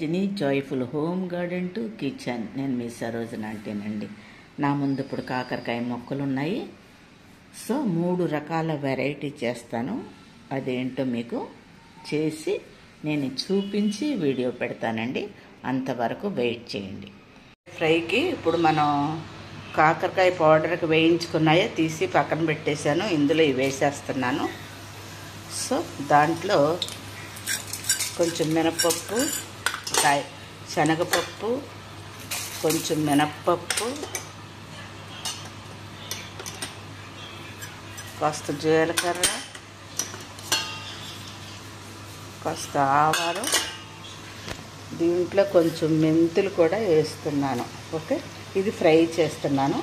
Rajani joyful home garden to kitchen. నేను మీ సరోజన అంటేనండి. నా ముందు ఇప్పుడు కాకరకాయ మొక్కలు ఉన్నాయి. సో 3 రకాల వెరైటీ చేస్తాను. అదేంటో మీకు చేసి నేను చూపించి వీడియో పెడతానండి. అంతవరకు వెయిట్ చేయండి. ఫ్రైకి ఇప్పుడు మనం కాకరకాయ పౌడర్కి వేయించుకున్నాయో తీసి పక్కన పెట్టేశాను. ఇందులో ఇవి వేసేస్తున్నాను. సో దాంట్లో కొంచెం మినపప్పు, శనగపప్పు, కొంచెం మినప్పప్పు, కాస్త జీలకర్ర, కాస్త ఆవాలు, దీంట్లో కొంచెం మెంతులు కూడా వేస్తున్నాను. ఓకే, ఇది ఫ్రై చేస్తున్నాను.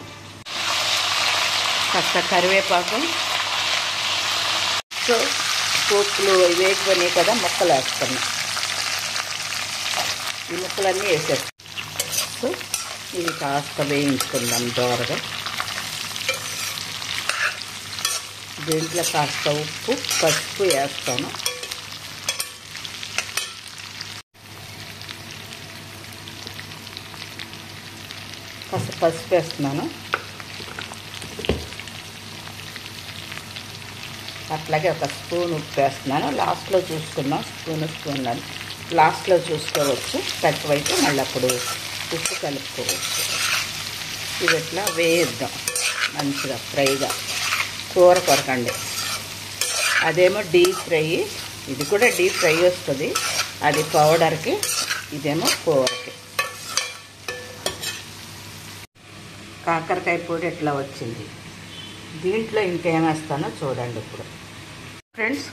కాస్త కరివేపాకు. సో పోపులు వేగిపోయినాయి కదా, ముక్కలు వేస్తున్నాను. ఈ ముక్కలన్నీ వేసేస్తాను. సో ఇది కాస్త వేయించుకుందాం దోరగా. దీంట్లో కాస్త ఉప్పు, పసుపు వేస్తాను. కాస్త పసుపు వేస్తున్నాను. అట్లాగే ఒక స్పూన్ ఉప్పు వేస్తున్నాను. లాస్ట్లో చూసుకున్నాం, స్పూన్ అని లాస్ట్లో చూసుకోవచ్చు. తక్కువైతే మళ్ళీ అప్పుడు ఉప్పు కలుపుకోవచ్చు. ఇది ఇట్లా వేయిద్దాం మంచిగా ఫ్రైగా. కూర కొరకండి, అదేమో డీప్ ఫ్రై. ఇది కూడా డీప్ ఫ్రై వస్తుంది. అది పౌడర్కి, ఇదేమో కూరకి. కాకరకాయ పొడి ఎట్లా వచ్చింది. దీంట్లో ఇంకేమేస్తానో చూడండి ఇప్పుడు. ఫ్రెండ్స్,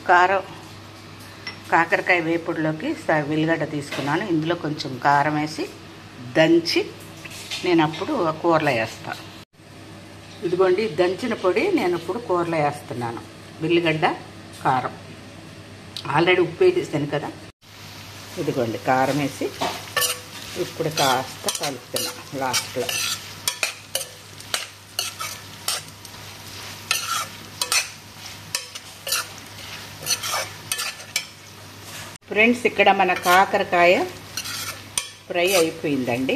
కాకరకాయ వేపుడులోకి వెల్లిగడ్డ తీసుకున్నాను. ఇందులో కొంచెం కారం వేసి దంచి నేను అప్పుడు కూరలో వేస్తాను. ఇదిగోండి, దంచిన పొడి నేను ఇప్పుడు కూరలో వేస్తున్నాను. వెల్లిగడ్డ, కారం. ఆల్రెడీ ఉప్పు వేసేసాను కదా. ఇదిగోండి కారం వేసి ఇప్పుడు కాస్త కలుపుతున్నాను లాస్ట్లో. ఫ్రెండ్స్, ఇక్కడ మన కాకరకాయ ఫ్రై అయిపోయిందండి.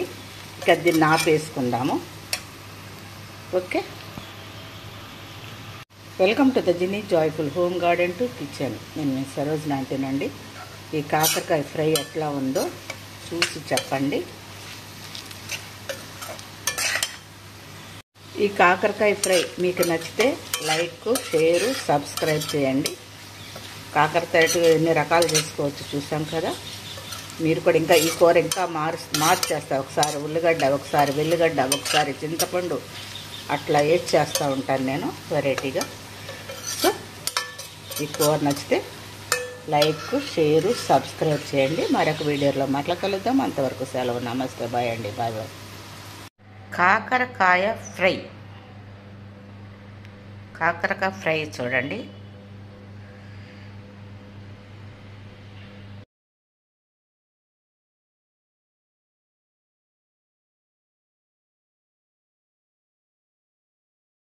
ఇక దీన్ని ఆపేసుకుందాము. Okay, welcome to Rajani joyful home garden to kitchen. నేను మీ సరోజన అంటేనండి. ఈ కాకరకాయ ఫ్రై ఎట్లా ఉందో చూసి చెప్పండి. ఈ కాకరకాయ ఫ్రై మీకు నచ్చితే లైక్, షేరు, సబ్స్క్రైబ్ చేయండి. కాకరకాయ ఎన్ని రకాలు చేసుకోవచ్చు చూసాం కదా. మీరు కూడా ఇంకా ఈ కూర ఇంకా మార్చేస్తారు. ఒకసారి ఉల్లిగడ్డ, ఒకసారి వెల్లిగడ్డ, ఒకసారి చింతపండు, అట్లా వేసి చేస్తూ ఉంటాను నేను వెరైటీగా. సో ఈ కూర నచ్చితే లైక్, షేరు, సబ్స్క్రైబ్ చేయండి. మరొక వీడియోలో మరలా కలుద్దాం. అంతవరకు సెలవు. నమస్తే, బాయ్ అండి. Bye bye. కాకరకాయ ఫ్రై చూడండి.